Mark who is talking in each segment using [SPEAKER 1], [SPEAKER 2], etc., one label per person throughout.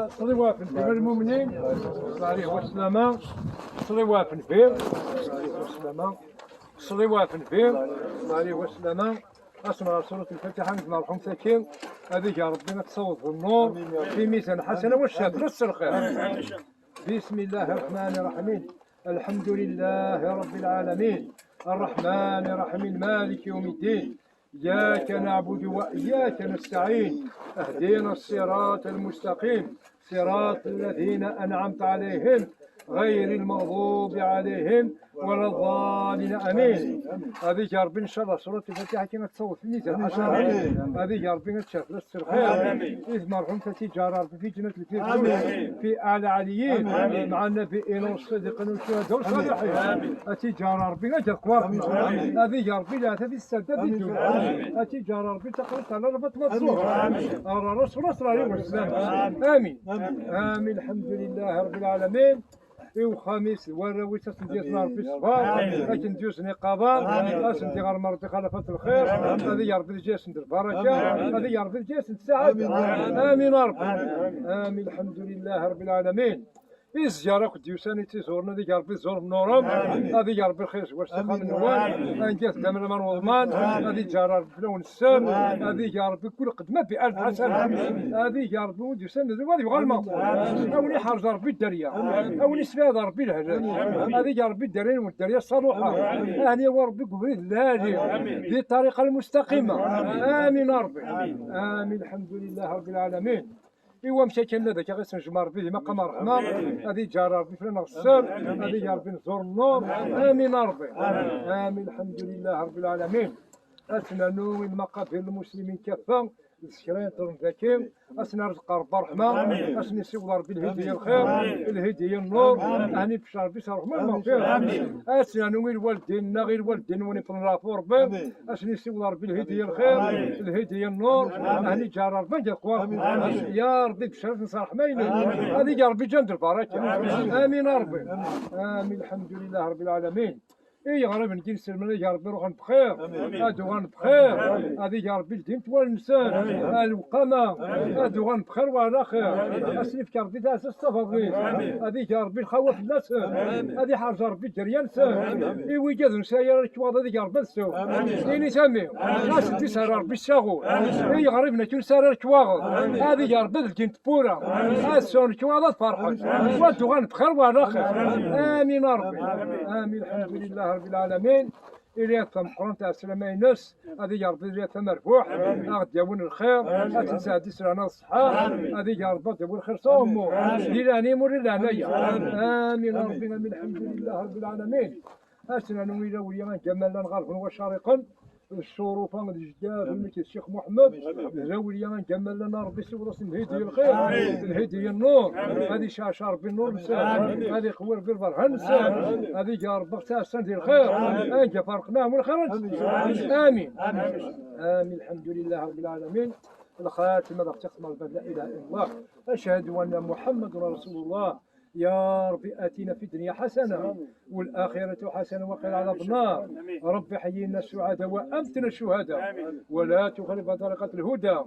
[SPEAKER 1] صلوا في النبي المؤمنين صلى عليه وسلم صلوا في النبي صلى عليه وسلم صلوا في النبي صلى عليه وسلم. اسمع سورة الفاتحة نسمع مرحوم ساكين هذيك يا ربي تصوت في النور في ميزان حسنة والشهادة نص الخير. بسم الله الرحمن الرحيم الحمد لله رب العالمين الرحمن الرحيم مالك يوم الدين إياك نعبد وإياك نستعين اهدنا الصراط المستقيم صراط الذين أنعمت عليهم غير المغضوب عليهم ولا الضالين امين. هذه يا ربي ان شاء الله سوره الفاتحه كما تصور في الميزان هذه يا ربي تشاف لست الخير اذ مرحوم فتي جرار في جنه الفردوس في اعلى عليين مع النبيين والصديقين والشهداء والصالحين. اتي جرار ربي اجر قوارنا هذه يا ربي لا تدي السداد الدنيا اتي جرار ربي تقرص على ربط مصروف على رسول الله عليه وسلم. امين امين. الحمد لله رب العالمين. وخميس وراوي تسنديتنا في الصباح لكن ديوس نقابه اسندي غير مرضي خلفت الخير هذه يا ربي جاسند البركه هذه يا ربي جاسند السعاده. امين رب امين. الحمد لله رب العالمين. الزياره كنت يوساني تزورنا ديك ربي زور النورم هذه يا ربي الخير واستقام النوال انجز دم المن والضمان هذه جرار بلون السم هذه يا ربي كل قدمه بألف حسنه هذه يا ربي ودي سنه هذه غلمه اولي حرز ربي الدريه اولي سفاد ربي الهجر هذه يا ربي الدريه والدريه الصالحه هاني وربي قبريد الهادي ذي الطريقه المستقيمه. امين ربي امين. الحمد لله رب العالمين. ايوا مشى كان ذاك غير سنجمر به مقام الرحمه هذه جار ربي فينا السر هذه يا ربي نزور النور. امين ربي امين. الحمد لله رب العالمين. اسنانو المقابر المسلمين كافه السكرين تنذكر اسنا رزق رب الرحمه اسني سيغ ربي الهديه الخير الهديه النور هاني بشار بشار رحمه المغفره اسنا نوي الوالدين غير الوالدين وني رافور ربي اسني سيغ ربي الهديه الخير الهديه النور هاني جار ربي جا قوى يا ربي بشار نصرح ماينه هذه يا ربي جند البركه. امين ربي امين. الحمد لله رب العالمين. اي غريب نجي نسلم يا ربي روحنا بخير ادوغان بخير هذه يا ربي الدين والانسان الوقامه ادوغان بخير وعلى خير اسلف يا ربي تاع الصفاضي هذه يا ربي الخوف الناس هذه حاجه ربي جريان اي ويجاد نساير الكواض هذه يا ربي السو اي سامي ناس دي سار ربي الشغل اي غريب نكون سار الكواض هذه يا ربي الدين بورا اسون الكواض فرحه وادوغان بخير وعلى خير. امين ربي امين. الحمد لله رب العالمين. إلى ثم قرن تاع السلامينس هذه يا ربي إلى ثم مربوح غادي يون الخير تنسى هذه سرانا الصحة هذه يا ربي يون الخير صومو ليلاني مور ليلانيا. آمين ربي آمين. الحمد لله رب العالمين. أسنا نويلا ويا جمالا غرفا وشارقا الشروف الجداد الملك الشيخ محمد زاوية جمال لنا ربي سوى راس الهدي الخير الهدي النور هذه شاشار بالنور نسان هذه خوير بالبرهان نسان هذه جا ربي تاع السند الخير انجا فرقناهم الخير. امين امين. الحمد لله رب العالمين. الخاتمة تختم لا اله الا الله اشهد ان محمد رسول الله. يا ربي آتنا في الدنيا حسنة والآخرة حسنة وقنا عذاب النار. رب حيينا السعداء وأمتنا الشهداء ولا تخلف طريقة الهدى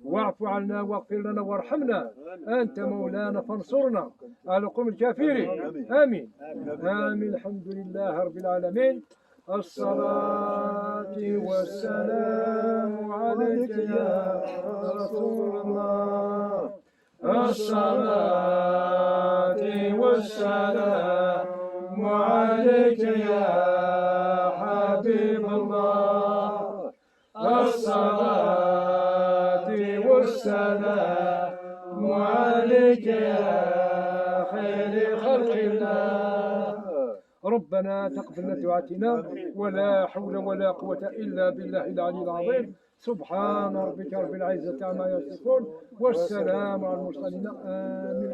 [SPEAKER 1] واعف عنا واغفر لنا وارحمنا أنت مولانا فانصرنا على القوم الكافرين. آمين آمين. الحمد لله رب العالمين. الصلاة والسلام عليك يا رسول الله. الصلاة والسلام عليك يا حبيب الله. الصلاة والسلام عليك يا خير خلق الله. ربنا تقبل دعاتنا ولا حول ولا قوة إلا بالله العلي العظيم. سبحان ربك رب العزة عما يصفون والسلام على المرسلين. آمين.